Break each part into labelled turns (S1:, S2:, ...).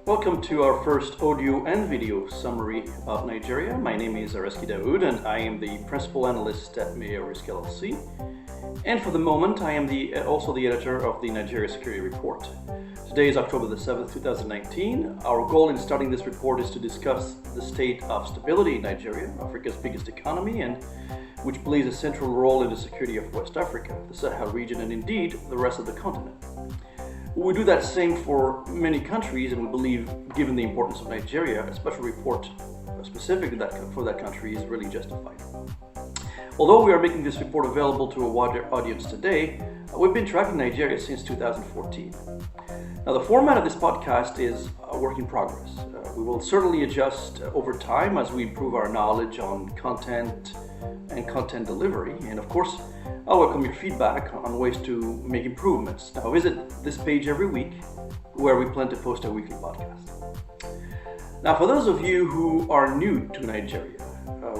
S1: Welcome to our first audio and video summary about Nigeria. My name is Areski Daoud and I am the Principal Analyst at MEA Risk LLC. And for the moment, I am also the editor of the Nigeria Security Report. Today is October the 7th, 2019. Our goal in starting this report is to discuss the state of stability in Nigeria, Africa's biggest economy, and which plays a central role in the security of West Africa, the Sahel region, and indeed the rest of the continent. We do that same for many countries, and we believe, given the importance of Nigeria, a special report specifically for that country is really justified. Although we are making this report available to a wider audience today, we've been tracking Nigeria since 2014. Now, the format of this podcast is a work in progress. We will certainly adjust over time as we improve our knowledge on content and content delivery, and of course, I'll welcome your feedback on ways to make improvements. Now, visit this page every week where we plan to post a weekly podcast. Now, for those of you who are new to Nigeria,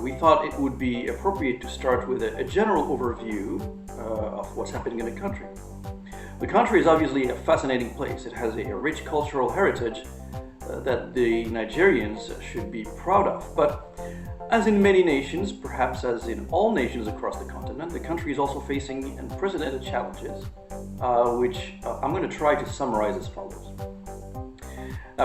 S1: we thought it would be appropriate to start with a general overview of what's happening in the country. The country is obviously a fascinating place. It has a rich cultural heritage that the Nigerians should be proud of. But as in many nations, perhaps as in all nations across the continent, the country is also facing unprecedented challenges, which I'm going to try to summarize as follows.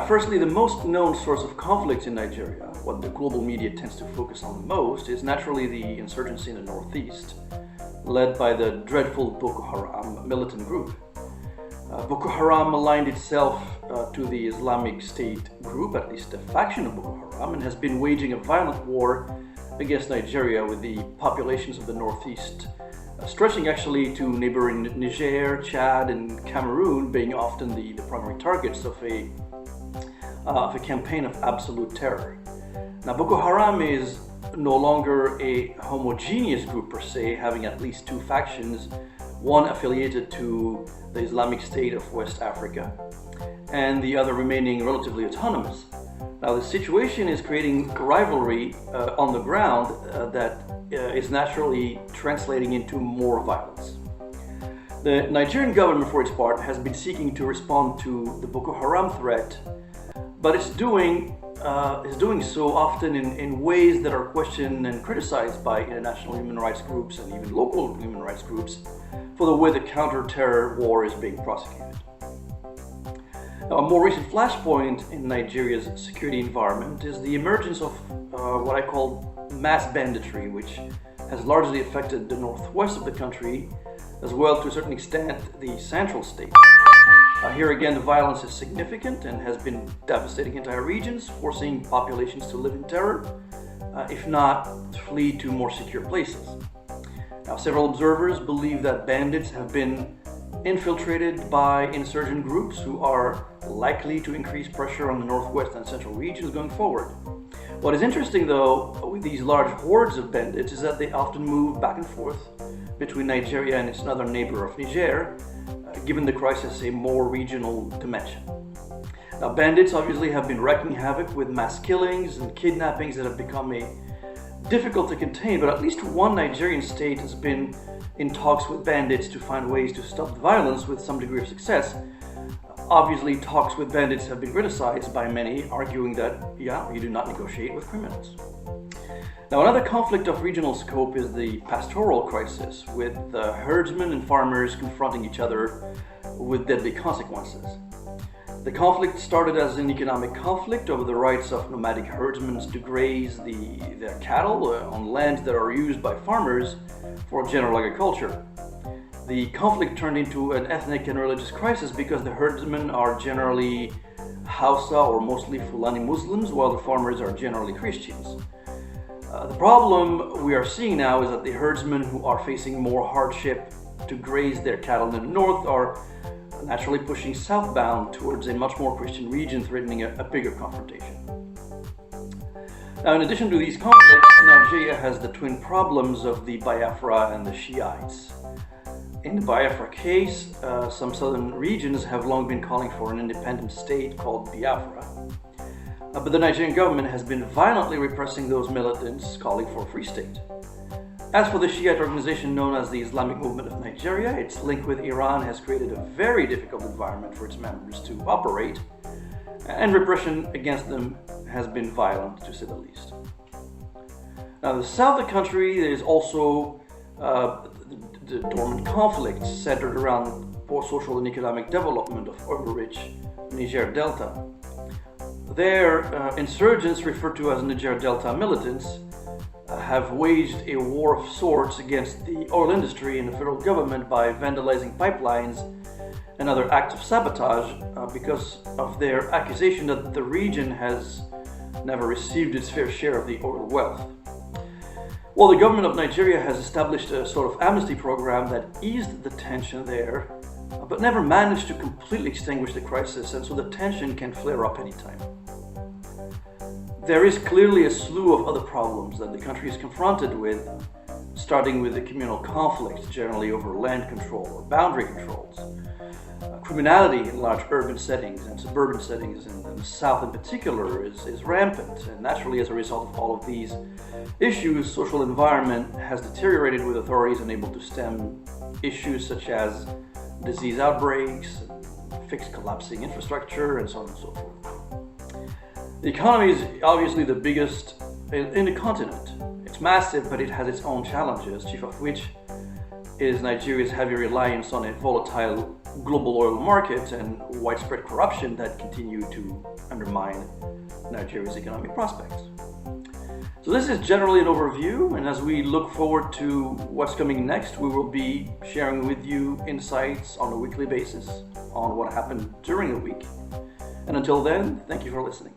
S1: Firstly, the most known source of conflict in Nigeria, what the global media tends to focus on the most, is naturally the insurgency in the northeast, led by the dreadful Boko Haram militant group. Boko Haram aligned itself to the Islamic State group, at least a faction of Boko Haram, and has been waging a violent war against Nigeria, with the populations of the northeast stretching actually to neighboring Niger, Chad, and Cameroon being often the primary targets of a campaign of absolute terror. Now, Boko Haram is no longer a homogeneous group per se, having at least two factions, one affiliated to the Islamic State of West Africa, and the other remaining relatively autonomous. Now, the situation is creating rivalry on the ground that is naturally translating into more violence. The Nigerian government, for its part, has been seeking to respond to the Boko Haram threat, but it's doing so often in ways that are questioned and criticized by international human rights groups and even local human rights groups for the way the counter-terror war is being prosecuted. Now, a more recent flashpoint in Nigeria's security environment is the emergence of what I call mass banditry, which has largely affected the northwest of the country, as well to a certain extent the central state. Here again, the violence is significant and has been devastating entire regions, forcing populations to live in terror, if not flee to more secure places. Now, several observers believe that bandits have been infiltrated by insurgent groups who are likely to increase pressure on the northwest and central regions going forward. What is interesting, though, with these large hordes of bandits is that they often move back and forth between Nigeria and its northern neighbor of Niger, given the crisis a more regional dimension. Now, bandits obviously have been wreaking havoc with mass killings and kidnappings that have become difficult to contain, but at least one Nigerian state has been in talks with bandits to find ways to stop the violence with some degree of success. Obviously, talks with bandits have been criticized by many, arguing that, you do not negotiate with criminals. Now, another conflict of regional scope is the pastoral crisis, with herdsmen and farmers confronting each other with deadly consequences. The conflict started as an economic conflict over the rights of nomadic herdsmen to graze their cattle on lands that are used by farmers for general agriculture. The conflict turned into an ethnic and religious crisis because the herdsmen are generally Hausa or mostly Fulani Muslims, while the farmers are generally Christians. The problem we are seeing now is that the herdsmen who are facing more hardship to graze their cattle in the north are naturally pushing southbound towards a much more Christian region, threatening a bigger confrontation. Now, in addition to these conflicts, Nigeria has the twin problems of the Biafra and the Shiites. In the Biafra case, some southern regions have long been calling for an independent state called Biafra. But the Nigerian government has been violently repressing those militants calling for a free state. As for the Shiite organization known as the Islamic Movement of Nigeria, its link with Iran has created a very difficult environment for its members to operate, and repression against them has been violent, to say the least. Now, the south of the country, there is also the dormant conflicts centered around post-social and economic development of oil-rich Niger Delta. Their insurgents, referred to as Niger Delta militants, have waged a war of sorts against the oil industry and the federal government by vandalizing pipelines and other acts of sabotage because of their accusation that the region has never received its fair share of the oil wealth. Well, the government of Nigeria has established a sort of amnesty program that eased the tension there, but never managed to completely extinguish the crisis, and so the tension can flare up anytime. There is clearly a slew of other problems that the country is confronted with, starting with the communal conflicts generally over land control or boundary controls, criminality in large urban settings and suburban settings in the south in particular is rampant, and naturally as a result of all of these issues, social environment has deteriorated with authorities unable to stem issues such as disease outbreaks, fix collapsing infrastructure, and so on and so forth. The economy is obviously the biggest in the continent. It's massive, but it has its own challenges, chief of which is Nigeria's heavy reliance on a volatile global oil market and widespread corruption that continue to undermine Nigeria's economic prospects. So this is generally an overview, and as we look forward to what's coming next, we will be sharing with you insights on a weekly basis on what happened during the week. And until then, thank you for listening.